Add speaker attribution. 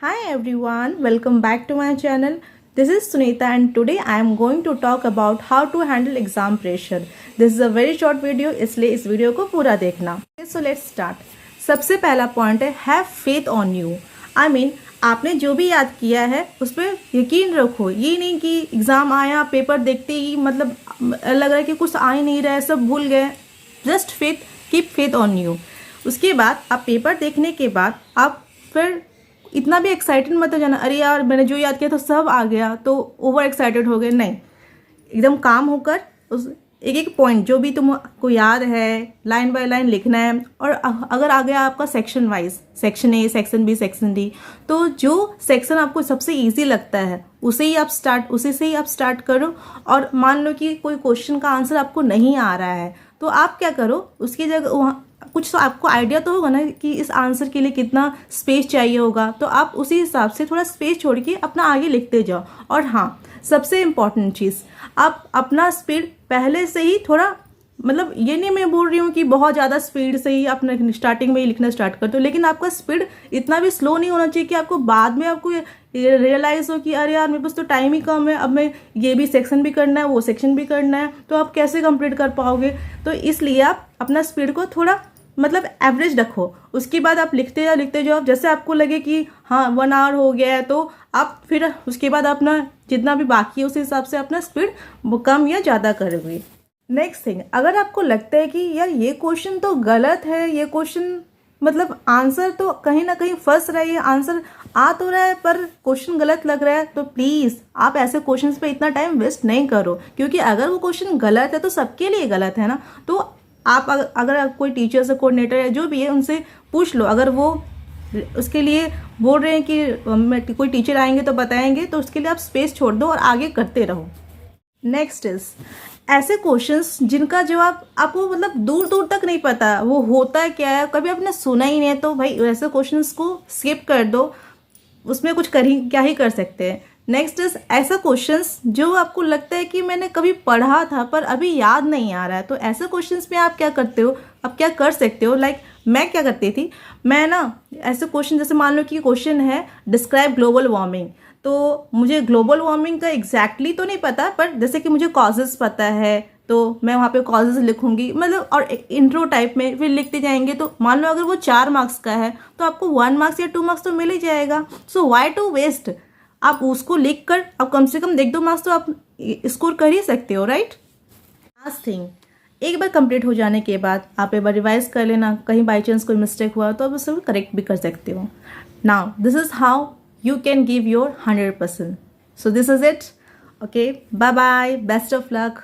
Speaker 1: Hi everyone, welcome back to my channel. This is Sunita and today I am going to talk about how to handle exam pressure. This is a very short video इसलिए इस video को पूरा देखना. So let's start. सबसे पहला point है have faith on you. I mean आपने जो भी याद किया है उस पर यकीन रखो. ये नहीं कि एग्ज़ाम आया पेपर देखते ही मतलब लग रहा है कि कुछ आ ही नहीं रहा है, सब भूल गए. Just faith, keep faith on you. उसके बाद आप पेपर देखने के बाद आप फिर इतना भी एक्साइटेड मत हो जाना, अरे यार मैंने जो याद किया तो सब आ गया तो ओवर एक्साइटेड हो गए. नहीं, एकदम काम होकर उस एक एक पॉइंट जो भी तुमको याद है लाइन बाय लाइन लिखना है. और अगर आ गया आपका section wise, section A, section B, section D, तो जो सेक्शन आपको सबसे इजी लगता है उसी से ही आप स्टार्ट करो. और मान लो कि कोई क्वेश्चन का आंसर आपको नहीं आ रहा है तो आप क्या करो, उसकी जगह वहाँ कुछ तो आपको आइडिया तो होगा ना कि इस आंसर के लिए कितना स्पेस चाहिए होगा, तो आप उसी हिसाब से थोड़ा स्पेस छोड़ के अपना आगे लिखते जाओ. और हाँ, सबसे इम्पॉर्टेंट चीज़, आप अपना स्पीड पहले से ही थोड़ा, मतलब ये नहीं मैं बोल रही हूँ कि बहुत ज़्यादा स्पीड से ही अपने स्टार्टिंग में ही लिखना स्टार्ट कर दो, लेकिन आपका स्पीड इतना भी स्लो नहीं होना चाहिए कि आपको बाद में आपको रियलाइज़ हो कि अरे यार मेरे पास तो टाइम ही कम है, अब मैं ये भी सेक्शन भी करना है वो सेक्शन भी करना है, तो आप कैसे कंप्लीट कर पाओगे. तो इसलिए आप अपना स्पीड को थोड़ा मतलब एवरेज रखो. उसके बाद आप लिखते जाओ. जैसे आपको लगे कि हाँ 1 आवर हो गया है तो आप फिर उसके बाद अपना जितना भी बाकी है उस हिसाब से अपना स्पीड कम या ज़्यादा करोगे. नेक्स्ट थिंग, अगर आपको लगता है कि यार ये क्वेश्चन तो गलत है, ये क्वेश्चन मतलब आंसर तो कहीं ना कहीं फंस रहा है, आंसर आ तो रहा है पर क्वेश्चन गलत लग रहा है, तो प्लीज़ आप ऐसे क्वेश्चंस पे इतना टाइम वेस्ट नहीं करो. क्योंकि अगर वो क्वेश्चन गलत है तो सबके लिए गलत है ना. तो आप अगर कोई टीचर से कोऑर्डिनेटर है जो भी है उनसे पूछ लो. अगर वो उसके लिए बोल रहे हैं कि कोई टीचर आएंगे तो बताएंगे, तो उसके लिए आप स्पेस छोड़ दो और आगे करते रहो. नेक्स्ट इज ऐसे क्वेश्चंस जिनका जवाब आपको मतलब दूर दूर तक नहीं पता वो होता क्या है, कभी आपने सुना ही नहीं है, तो भाई ऐसे क्वेश्चंस को स्किप कर दो. उसमें कुछ क्या ही कर सकते हैं. नेक्स्ट इज ऐसा क्वेश्चंस जो आपको लगता है कि मैंने कभी पढ़ा था पर अभी याद नहीं आ रहा है, तो ऐसे क्वेश्चंस में आप क्या करते हो, आप क्या कर सकते हो. लाइक मैं क्या करती थी, मैं ना ऐसे क्वेश्चन, जैसे मान लो कि क्वेश्चन है डिस्क्राइब ग्लोबल वार्मिंग, तो मुझे ग्लोबल वार्मिंग का एग्जैक्टली तो नहीं पता, पर जैसे कि मुझे कॉजेज़ पता है तो मैं वहाँ पे कॉजेज़ लिखूंगी, मतलब और इंट्रो टाइप में फिर लिखते जाएंगे. तो मान लो अगर वो 4 मार्क्स का है तो आपको 1 मार्क्स या 2 मार्क्स तो मिल ही जाएगा. सो वाई टू वेस्ट. आप उसको लिख कर आप कम से कम 1-2 मार्क्स तो आप स्कोर कर ही सकते हो, राइट. लास्ट थिंग, एक बार कंप्लीट हो जाने के बाद आप एक बार रिवाइज कर लेना. कहीं बाई चांस कोई मिस्टेक हुआ तो आप उसको करेक्ट भी कर सकते हो. Now this is how you can give your 100%. So this is it. Okay, bye bye, best of luck.